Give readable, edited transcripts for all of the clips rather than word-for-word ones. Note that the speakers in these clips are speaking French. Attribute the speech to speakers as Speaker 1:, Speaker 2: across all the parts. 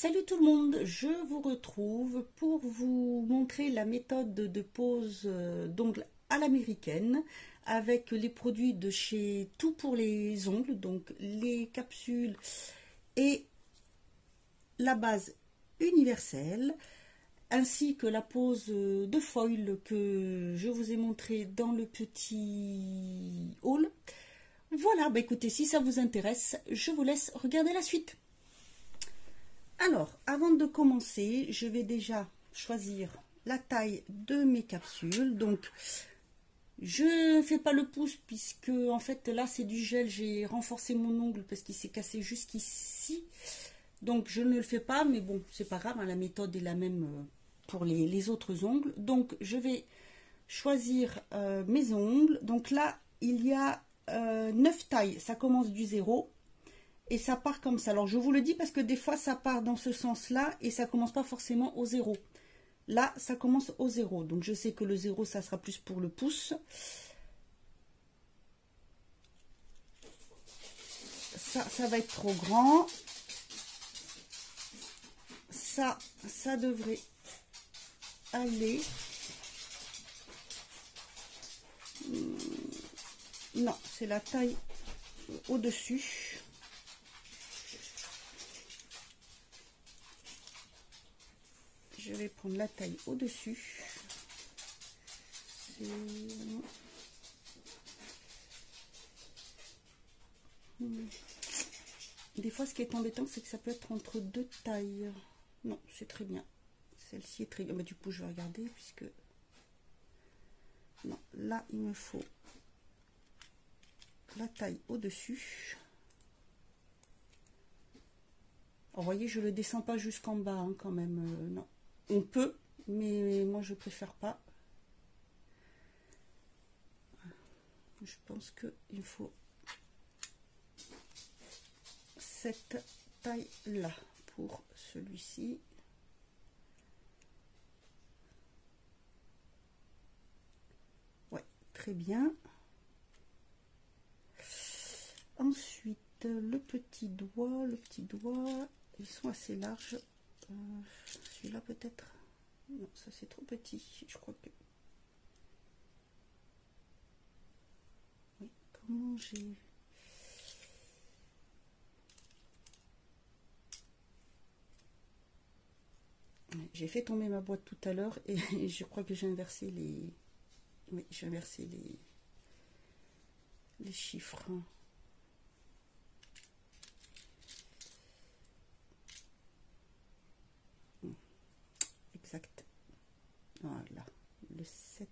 Speaker 1: Salut tout le monde, je vous retrouve pour vous montrer la méthode de pose d'ongles à l'américaine avec les produits de chez Tout pour les ongles, donc les capsules et la base universelle, ainsi que la pose de foil que je vous ai montré dans le petit haul. Voilà, bah écoutez, si ça vous intéresse, je vous laisse regarder la suite. Alors, avant de commencer, je vais déjà choisir la taille de mes capsules. Donc, je ne fais pas le pouce puisque, en fait, là, c'est du gel. J'ai renforcé mon ongle parce qu'il s'est cassé jusqu'ici. Donc, je ne le fais pas, mais bon, c'est pas grave. Hein, la méthode est la même pour les autres ongles. Donc, je vais choisir mes ongles. Donc là, il y a 9 tailles. Ça commence du 0. Et ça part comme ça. Alors, je vous le dis parce que des fois, ça part dans ce sens-là et ça commence pas forcément au 0. Là, ça commence au 0. Donc, je sais que le 0, ça sera plus pour le pouce. Ça va être trop grand. Ça devrait aller. Non, c'est la taille au-dessus. Je vais prendre la taille au-dessus. Des fois, ce qui est embêtant, c'est que ça peut être entre deux tailles. Non, c'est très bien. Celle-ci est très bien. Mais du coup, je vais regarder puisque... Non, là, il me faut la taille au-dessus. Vous voyez, je ne le descends pas jusqu'en bas hein, quand même. Non. On peut, mais moi je préfère pas. Je pense qu'il faut cette taille là pour celui-ci. Ouais, très bien. Ensuite, le petit doigt, ils sont assez larges. Celui-là peut-être. Non, ça c'est trop petit. Je crois que... Oui, comment j'ai... J'ai fait tomber ma boîte tout à l'heure et je crois que j'ai inversé les... Oui, j'ai inversé les chiffres. Exact. Voilà, le 7.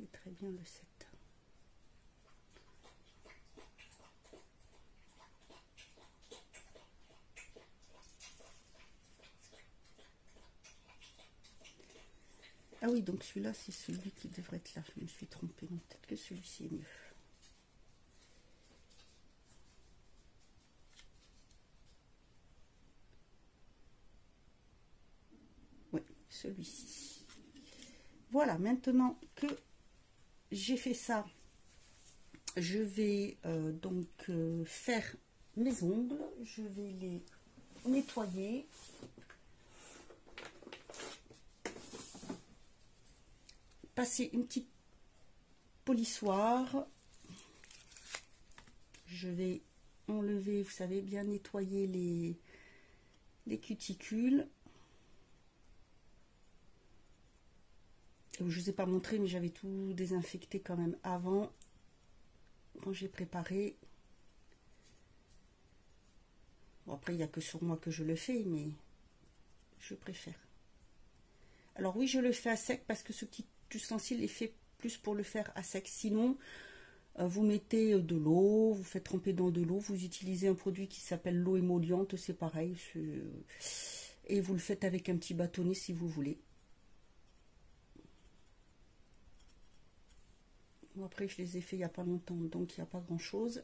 Speaker 1: Et très bien le 7. Ah oui, donc celui-là, c'est celui qui devrait être là. Je me suis trompée. Peut-être que celui-ci est mieux. Oui, celui-ci. Voilà, maintenant que j'ai fait ça, je vais donc faire mes ongles. Je vais les nettoyer. Passer une petite polissoire. Je vais enlever, vous savez, bien nettoyer les cuticules. Je ne vous ai pas montré, mais j'avais tout désinfecté quand même avant, quand j'ai préparé. Bon, après, il n'y a que sur moi que je le fais, mais je préfère. Alors oui, je le fais à sec parce que ce petit ustensile est fait plus pour le faire à sec. Sinon, vous mettez de l'eau, vous faites tremper dans de l'eau, vous utilisez un produit qui s'appelle l'eau émolliente, c'est pareil. Et vous le faites avec un petit bâtonnet si vous voulez. Bon, après, je les ai fait il n'y a pas longtemps, donc il n'y a pas grand-chose.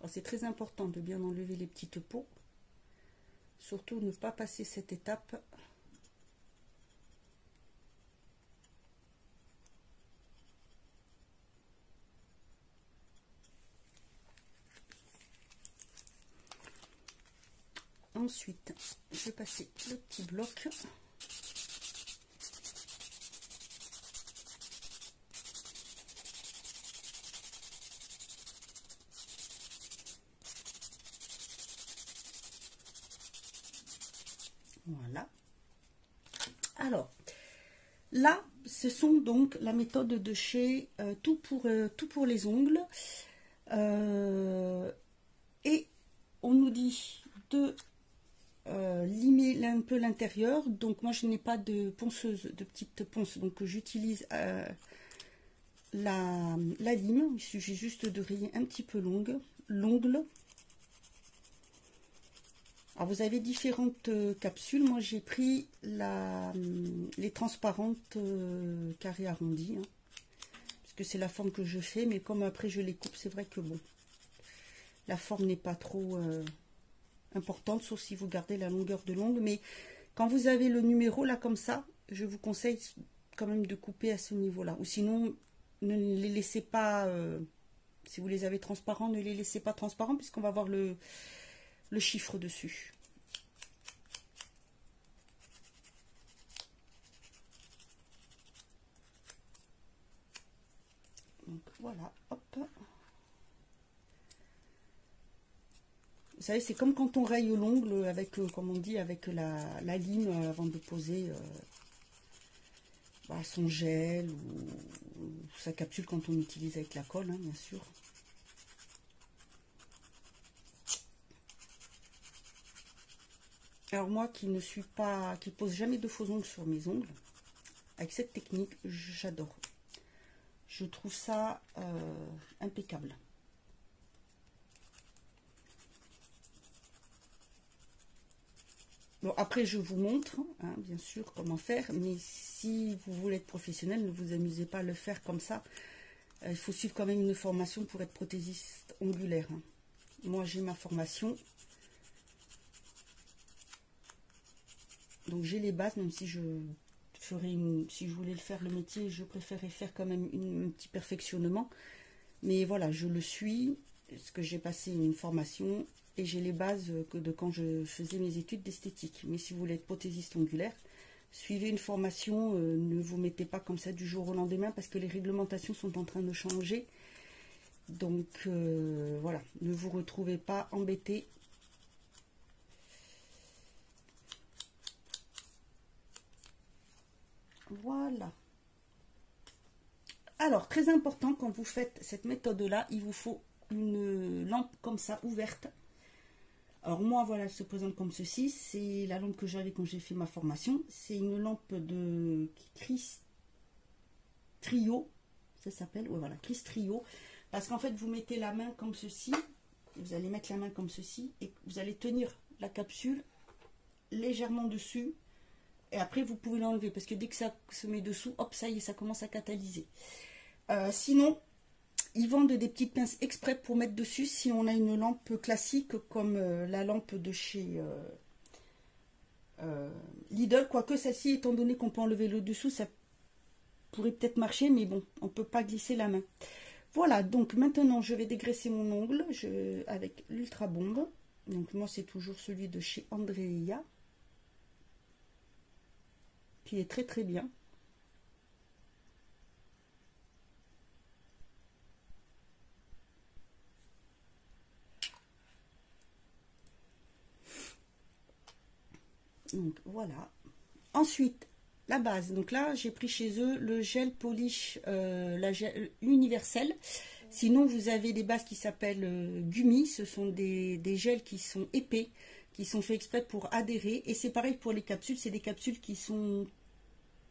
Speaker 1: c'est très important de bien enlever les petites peaux. Surtout ne pas passer cette étape. Ensuite, je vais passer le petit bloc. Voilà. Alors, là, ce sont donc la méthode de chez tout pour les ongles. Et on nous dit de limer un peu l'intérieur. Donc moi, je n'ai pas de ponceuse, de petite ponce. Donc j'utilise la lime. Il suffit juste de rayer un petit peu l'ongle. Alors vous avez différentes capsules. Moi j'ai pris les transparentes carrées arrondies, hein, parce que c'est la forme que je fais. Mais comme après je les coupe, c'est vrai que bon, la forme n'est pas trop importante, sauf si vous gardez la longueur de l'ongle. Mais quand vous avez le numéro là comme ça, je vous conseille quand même de couper à ce niveau là. Ou sinon, ne les laissez pas, si vous les avez transparents, ne les laissez pas transparents, puisqu'on va voir le chiffre dessus. Donc voilà, hop. Vous savez, c'est comme quand on raye l'ongle avec, comme on dit, avec la lime avant de poser son gel ou sa capsule quand on utilise avec la colle, hein, bien sûr. Alors moi qui pose jamais de faux ongles sur mes ongles, avec cette technique, j'adore. Je trouve ça impeccable. Bon, après je vous montre, hein, bien sûr, comment faire, mais si vous voulez être professionnel, ne vous amusez pas à le faire comme ça. Il faut suivre quand même une formation pour être prothésiste ongulaire, hein. Moi j'ai ma formation. Donc j'ai les bases, même si si je voulais le faire le métier, je préférais faire quand même un petit perfectionnement. Mais voilà, je le suis, parce que j'ai passé une formation et j'ai les bases de quand je faisais mes études d'esthétique. Mais si vous voulez être prothésiste ongulaire, suivez une formation, ne vous mettez pas comme ça du jour au lendemain, parce que les réglementations sont en train de changer. Donc voilà, ne vous retrouvez pas embêté. Voilà. Alors, très important, quand vous faites cette méthode-là, il vous faut une lampe comme ça, ouverte. Alors moi, voilà, elle se présente comme ceci. C'est la lampe que j'avais quand j'ai fait ma formation. C'est une lampe de Cristrio. Ça s'appelle, ouais, voilà, Cristrio. Parce qu'en fait, vous mettez la main comme ceci. Vous allez mettre la main comme ceci. Et vous allez tenir la capsule légèrement dessus. Et après, vous pouvez l'enlever, parce que dès que ça se met dessous, hop, ça y est, ça commence à catalyser. Sinon, ils vendent des petites pinces exprès pour mettre dessus si on a une lampe classique comme la lampe de chez Lidl. Quoique celle-ci, étant donné qu'on peut enlever le dessous, ça pourrait peut-être marcher, mais bon, on ne peut pas glisser la main. Voilà, donc maintenant, je vais dégraisser mon ongle avec l'Ultra Bombe. Donc moi, c'est toujours celui de chez Andrea, qui est très très bien. Donc voilà. Ensuite, la base. Donc là, j'ai pris chez eux le gel polish la gel universel. Sinon, vous avez des bases qui s'appellent Gummy. Ce sont des gels qui sont épais, qui sont faits exprès pour adhérer. Et c'est pareil pour les capsules. C'est des capsules qui sont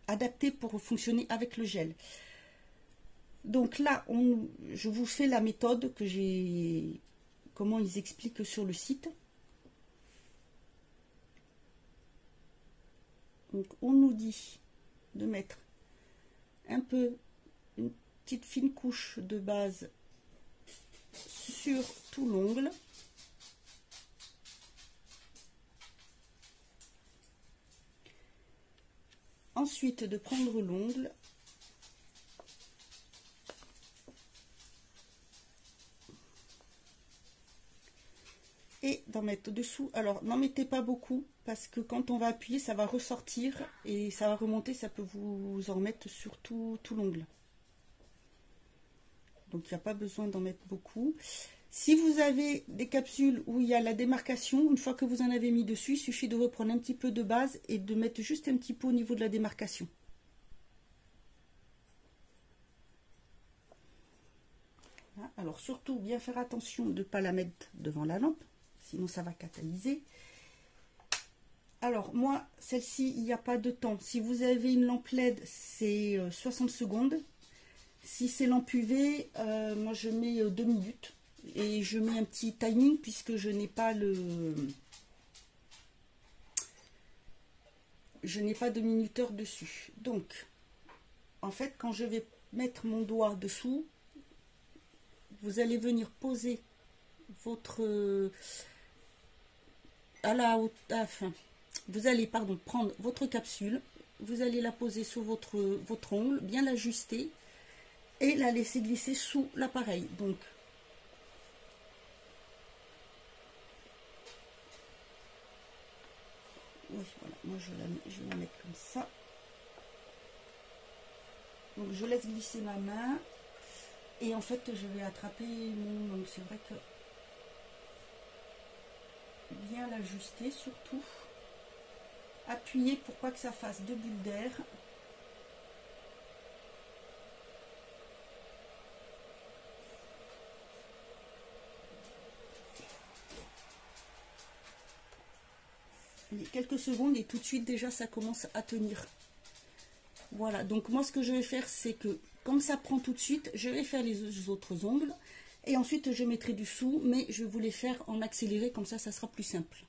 Speaker 1: adaptées pour fonctionner avec le gel. Donc là, je vous fais la méthode que j'ai, comment ils expliquent sur le site. Donc on nous dit de mettre un peu, une petite fine couche de base sur tout l'ongle. Ensuite, de prendre l'ongle et d'en mettre dessous. Alors, n'en mettez pas beaucoup parce que quand on va appuyer, ça va ressortir et ça va remonter. Ça peut vous en mettre sur tout l'ongle. Donc, il n'y a pas besoin d'en mettre beaucoup. Si vous avez des capsules où il y a la démarcation, une fois que vous en avez mis dessus, il suffit de reprendre un petit peu de base et de mettre juste un petit peu au niveau de la démarcation. Alors surtout, bien faire attention de ne pas la mettre devant la lampe, sinon ça va catalyser. Alors moi, celle-ci, il n'y a pas de temps. Si vous avez une lampe LED, c'est 60 secondes. Si c'est lampe UV, moi je mets 2 minutes. Et je mets un petit timing puisque je n'ai pas de minuteur dessus. Donc, en fait, quand je vais mettre mon doigt dessous, vous allez venir poser votre vous allez prendre votre capsule, vous allez la poser sur votre ongle, bien l'ajuster et la laisser glisser sous l'appareil. Donc oui, voilà, moi je vais la mettre comme ça. Donc je laisse glisser ma main et en fait je vais attraper mon ongle. C'est vrai que bien l'ajuster surtout. Appuyer pour pas que ça fasse de bulles d'air. Quelques secondes et tout de suite déjà ça commence à tenir. Voilà, donc moi ce que je vais faire c'est que comme ça prend tout de suite, je vais faire les autres ongles et ensuite je mettrai du dessous, mais je vais vous les faire en accéléré, comme ça sera plus simple.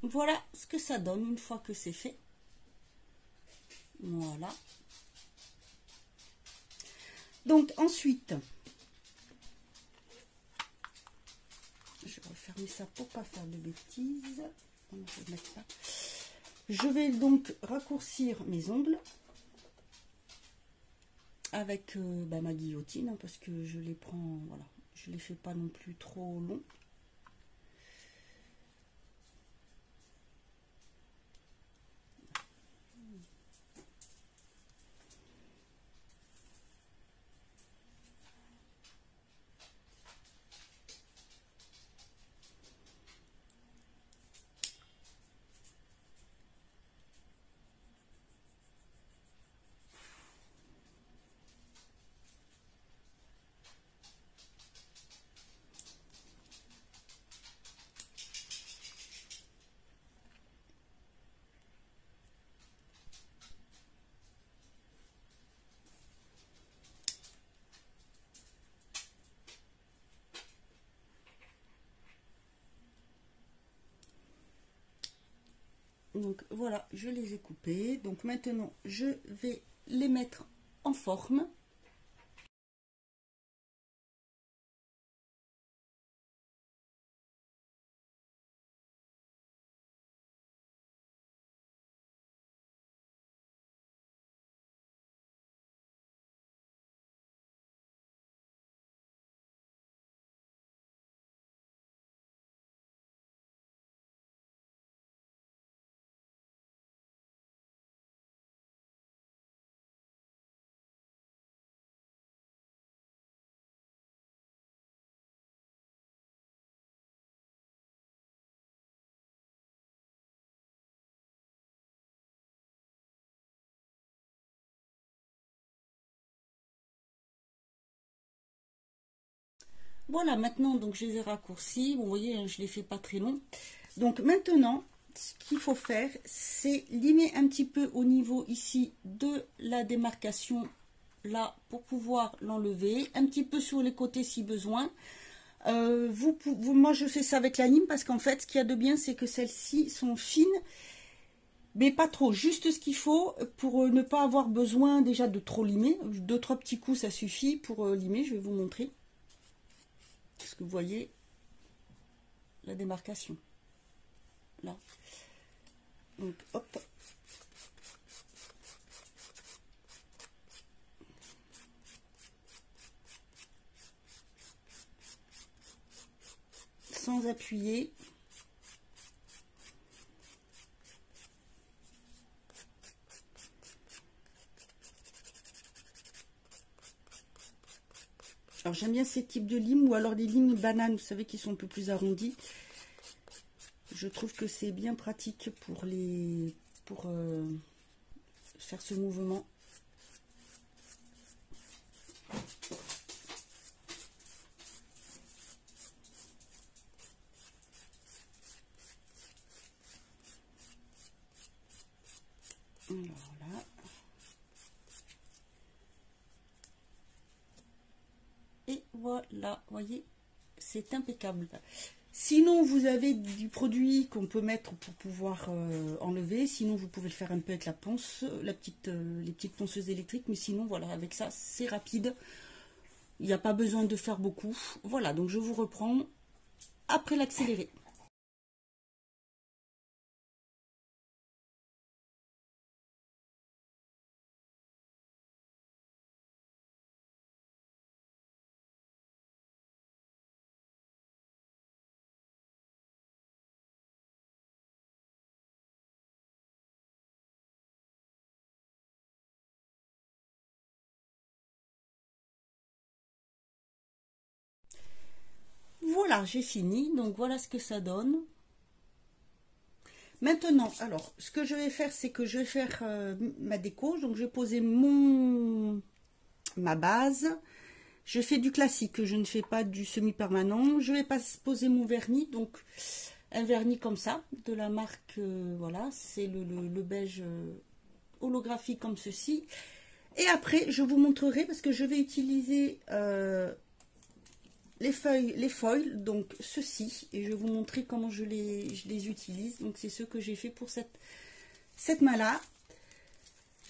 Speaker 1: Voilà ce que ça donne une fois que c'est fait. Voilà. Donc ensuite, je vais refermer ça pour pas faire de bêtises. Je vais donc raccourcir mes ongles avec ma guillotine, hein, parce que je les prends, voilà, je les fais pas non plus trop longs. Donc voilà, je les ai coupés. Donc maintenant, je vais les mettre en forme. Voilà, maintenant, donc je les ai raccourcis. Vous voyez, hein, je ne les fais pas très longs. Donc maintenant, ce qu'il faut faire, c'est limer un petit peu au niveau ici de la démarcation, là, pour pouvoir l'enlever. Un petit peu sur les côtés si besoin. Moi, je fais ça avec la lime parce qu'en fait, ce qu'il y a de bien, c'est que celles-ci sont fines, mais pas trop. Juste ce qu'il faut pour ne pas avoir besoin déjà de trop limer. 2-3 petits coups, ça suffit pour limer. Je vais vous montrer. Parce que vous voyez la démarcation. Là. Donc, hop. Sans appuyer. Alors j'aime bien ces types de limes ou alors des limes bananes, vous savez, qui sont un peu plus arrondis. Je trouve que c'est bien pratique pour faire ce mouvement. Voilà. Et voilà, voyez, c'est impeccable. Sinon, vous avez du produit qu'on peut mettre pour pouvoir enlever. Sinon, vous pouvez le faire un peu avec la ponce, les petites ponceuses électriques. Mais sinon, voilà, avec ça, c'est rapide. Il n'y a pas besoin de faire beaucoup. Voilà, donc je vous reprends après l'accéléré. Voilà, j'ai fini. Donc voilà ce que ça donne. Maintenant, alors, ce que je vais faire, c'est que je vais faire ma déco. Donc, je vais poser ma base. Je fais du classique, je ne fais pas du semi-permanent. Je vais poser mon vernis. Donc, un vernis comme ça, de la marque, voilà, c'est le beige holographique comme ceci. Et après, je vous montrerai, parce que je vais utiliser les foils, donc ceci, et je vais vous montrer comment je les utilise. Donc c'est ce que j'ai fait pour cette main-là.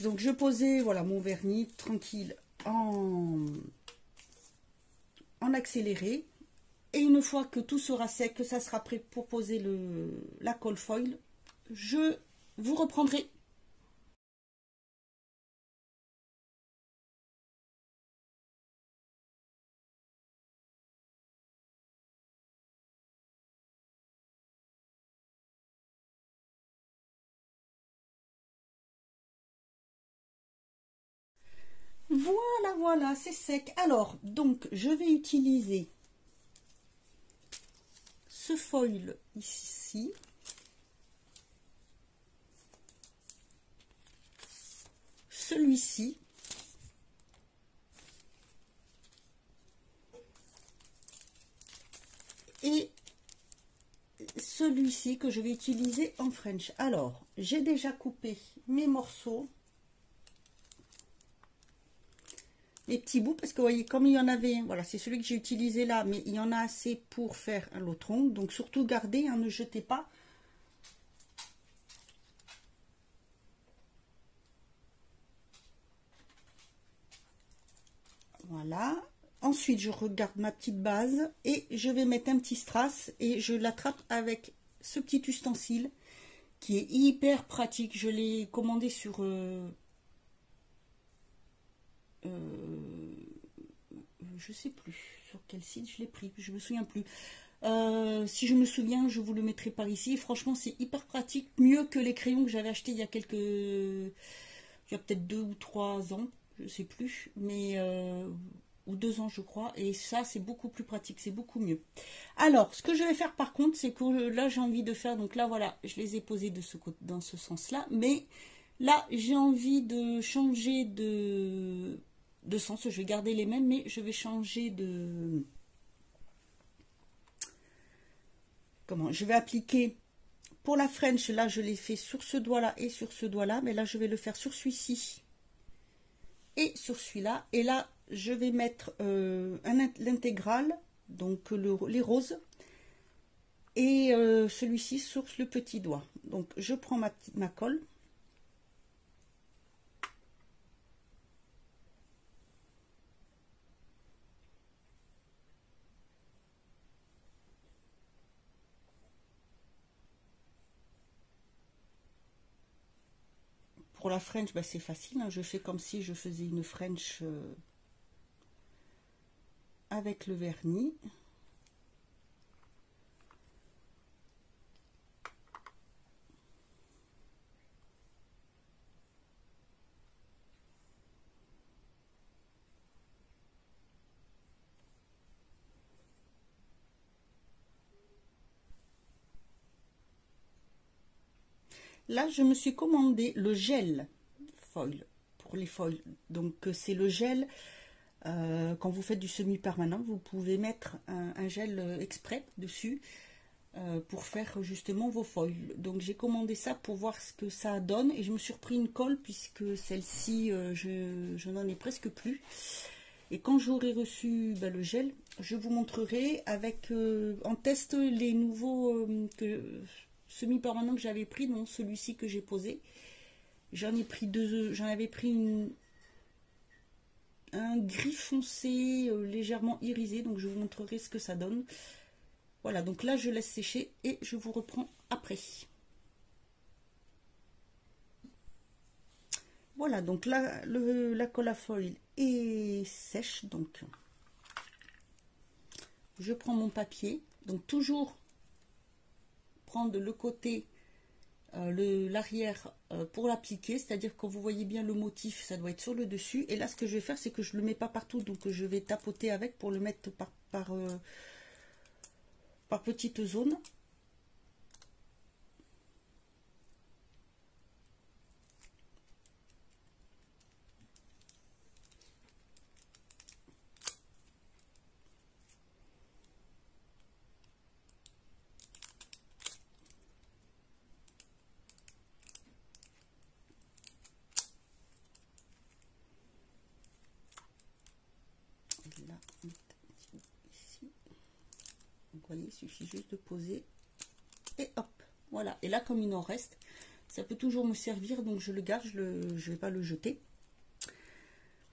Speaker 1: Donc je posais, voilà, mon vernis tranquille en accéléré. Et une fois que tout sera sec, que ça sera prêt pour poser la colle foil, je vous reprendrai. Voilà, voilà, c'est sec. Alors, donc, je vais utiliser ce foil ici. Celui-ci. Et celui-ci que je vais utiliser en French. Alors, j'ai déjà coupé mes morceaux. Les petits bouts, parce que vous voyez, comme il y en avait, voilà, c'est celui que j'ai utilisé là, mais il y en a assez pour faire un autre ongle. Donc surtout gardez, hein, ne jetez pas. Voilà. Ensuite, je regarde ma petite base et je vais mettre un petit strass et je l'attrape avec ce petit ustensile qui est hyper pratique. Je l'ai commandé sur... je sais plus sur quel site je l'ai pris, je me souviens plus. Si je me souviens, je vous le mettrai par ici. Franchement, c'est hyper pratique, mieux que les crayons que j'avais achetés il y a peut-être 2 ou 3 ans, je sais plus, mais ou 2 ans je crois. Et ça, c'est beaucoup plus pratique, c'est beaucoup mieux. Alors, ce que je vais faire par contre, c'est que là j'ai envie de faire, donc là voilà, je les ai posés dans ce sens-là, mais là j'ai envie de changer de sens. Je vais garder les mêmes, mais je vais changer comment, je vais appliquer pour la French, là je l'ai fait sur ce doigt là et sur ce doigt là, mais là je vais le faire sur celui-ci et sur celui-là, et là je vais mettre l'intégrale, donc les roses, et celui-ci sur le petit doigt. Donc je prends ma colle. Pour la French, bah, c'est facile, hein. Je fais comme si je faisais une French avec le vernis. Là, je me suis commandé le gel foil pour les foils. Donc, c'est le gel, quand vous faites du semi-permanent, vous pouvez mettre un gel exprès dessus pour faire justement vos foils. Donc, j'ai commandé ça pour voir ce que ça donne. Et je me suis repris une colle puisque celle-ci, je n'en ai presque plus. Et quand j'aurai reçu le gel, je vous montrerai avec en test les nouveaux semi-permanents que j'avais pris, non celui-ci que j'ai posé. J'en ai pris deux, j'en avais pris un gris foncé légèrement irisé, donc je vous montrerai ce que ça donne. Voilà, donc là je laisse sécher et je vous reprends après. Voilà, donc là la colle à foil est sèche, donc je prends mon papier, donc toujours prendre le côté, l'arrière pour l'appliquer, c'est-à-dire que vous voyez bien le motif, ça doit être sur le dessus. Et là, ce que je vais faire, c'est que je le mets pas partout, donc je vais tapoter avec pour le mettre par petites zones. Là, ici. Vous voyez, il suffit juste de poser et hop, voilà. Et là, comme il en reste, ça peut toujours me servir, donc je le garde, je vais pas le jeter.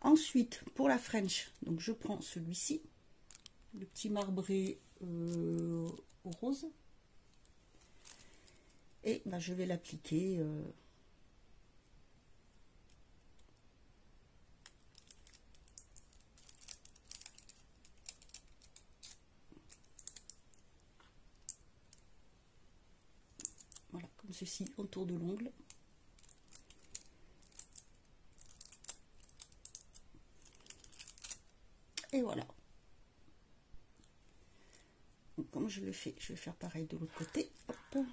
Speaker 1: Ensuite, pour la French, donc je prends celui-ci, le petit marbré au rose, et je vais l'appliquer. Voilà, comme ceci, autour de l'ongle. Et voilà. Donc, comme je le fais, je vais faire pareil de l'autre côté. Hop.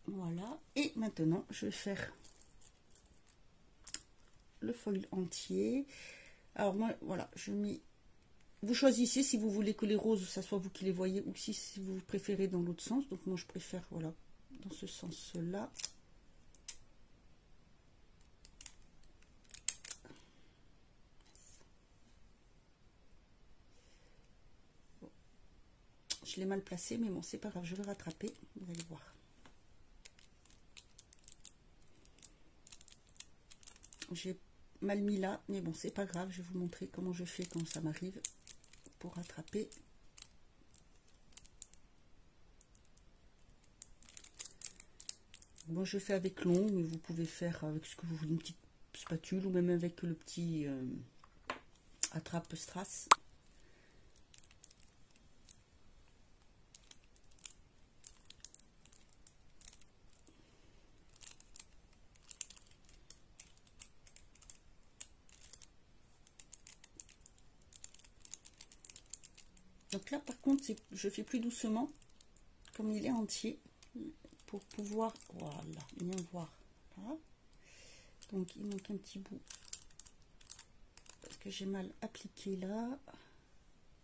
Speaker 1: Voilà. Et maintenant, je vais faire le foil entier. Alors moi, voilà, je mets... Vous choisissez si vous voulez que les roses, ça soit vous qui les voyez, ou si vous préférez dans l'autre sens. Donc moi, je préfère, voilà, dans ce sens-là. Bon. Je l'ai mal placé, mais bon, c'est pas grave, je vais rattraper. Vous allez voir. J'ai mal mis là, mais bon, c'est pas grave. Je vais vous montrer comment je fais quand ça m'arrive pour rattraper. Moi, je fais avec l'ongle, mais vous pouvez faire avec ce que vous voulez, une petite spatule ou même avec le petit attrape-strass. Donc là, par contre, je fais plus doucement, comme il est entier, pour pouvoir, voilà, bien voir. Voilà. Donc, il manque un petit bout, parce que j'ai mal appliqué là.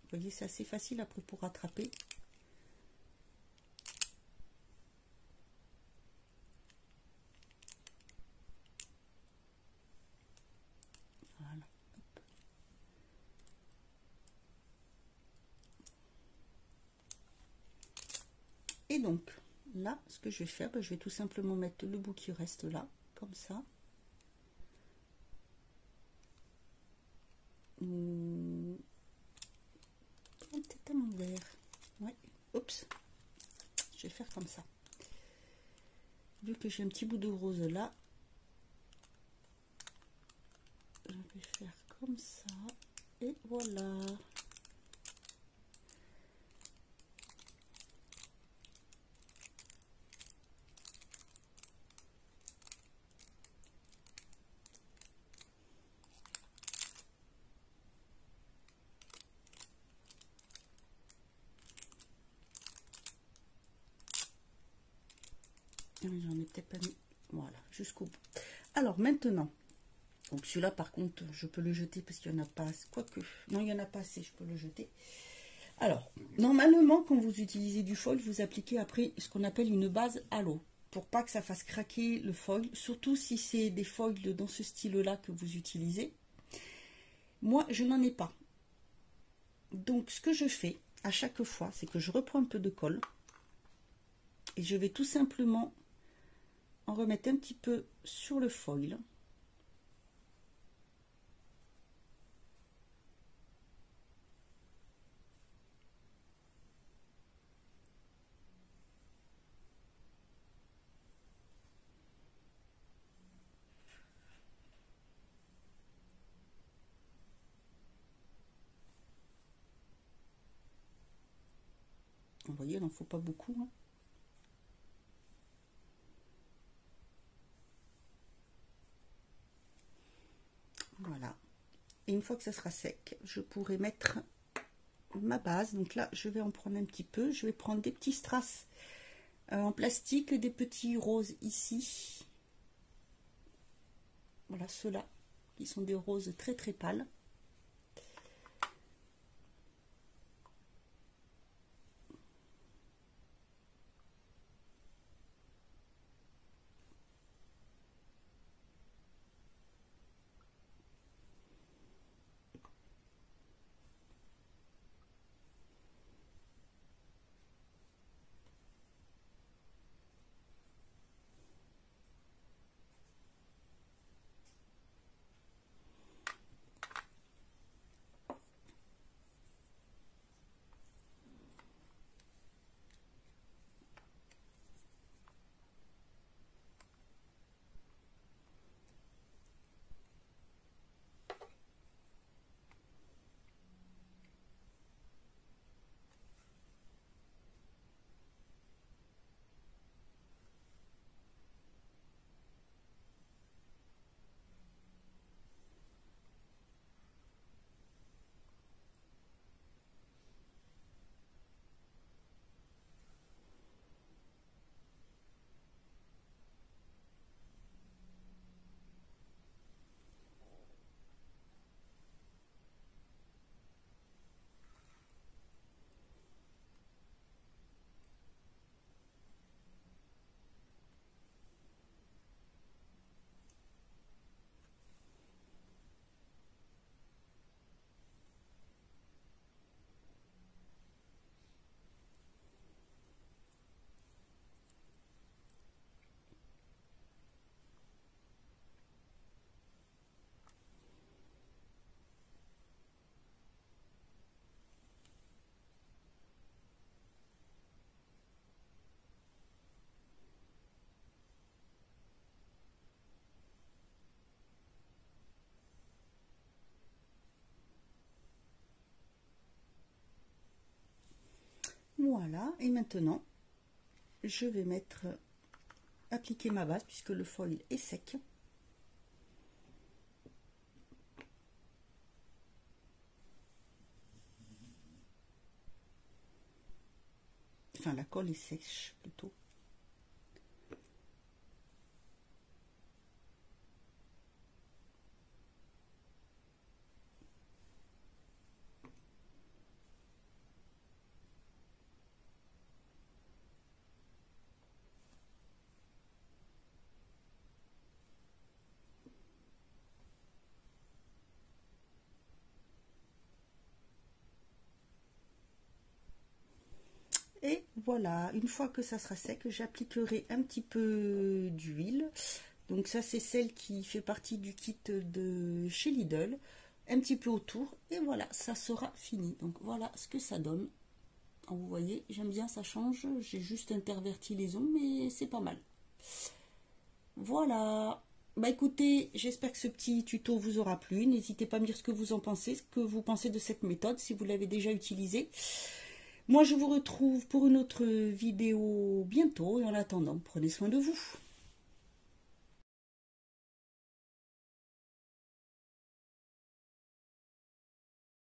Speaker 1: Vous voyez, c'est assez facile après pour rattraper. Voilà. Et donc, là, ce que je vais faire, ben, je vais tout simplement mettre le bout qui reste là, comme ça. Peut-être à l'envers. Ouais. Oups. Je vais faire comme ça. Vu que j'ai un petit bout de rose là, je vais faire comme ça. Et voilà. J'en ai peut-être pas mis. Voilà, jusqu'au bout. Alors maintenant, donc celui-là par contre, je peux le jeter parce qu'il n'y en a pas assez. Quoique, non, il n'y en a pas assez, je peux le jeter. Alors, normalement, quand vous utilisez du foil, vous appliquez après ce qu'on appelle une base à l'eau. Pour pas que ça fasse craquer le foil. Surtout si c'est des foils dans ce style-là que vous utilisez. Moi, je n'en ai pas. Donc, ce que je fais à chaque fois, c'est que je reprends un peu de colle. Et je vais tout simplement en remettre un petit peu sur le foil. Vous voyez, il n'en faut pas beaucoup. Hein. Voilà. Et une fois que ça sera sec, je pourrai mettre ma base. Donc là, je vais en prendre un petit peu. Je vais prendre des petits strass en plastique, des petits roses ici. Voilà, ceux-là, qui sont des roses très très pâles. Voilà, et maintenant, je vais appliquer ma base puisque le foil est sec. enfin la colle est sèche plutôt. Et voilà, une fois que ça sera sec, j'appliquerai un petit peu d'huile. Donc ça, c'est celle qui fait partie du kit de chez Lidl. Un petit peu autour. Et voilà, ça sera fini. Donc voilà ce que ça donne. Vous voyez, j'aime bien, ça change. J'ai juste interverti les ongles, mais c'est pas mal. Voilà. Bah écoutez, j'espère que ce petit tuto vous aura plu. N'hésitez pas à me dire ce que vous en pensez, ce que vous pensez de cette méthode, si vous l'avez déjà utilisée. Moi, je vous retrouve pour une autre vidéo bientôt. Et en attendant, prenez soin de vous.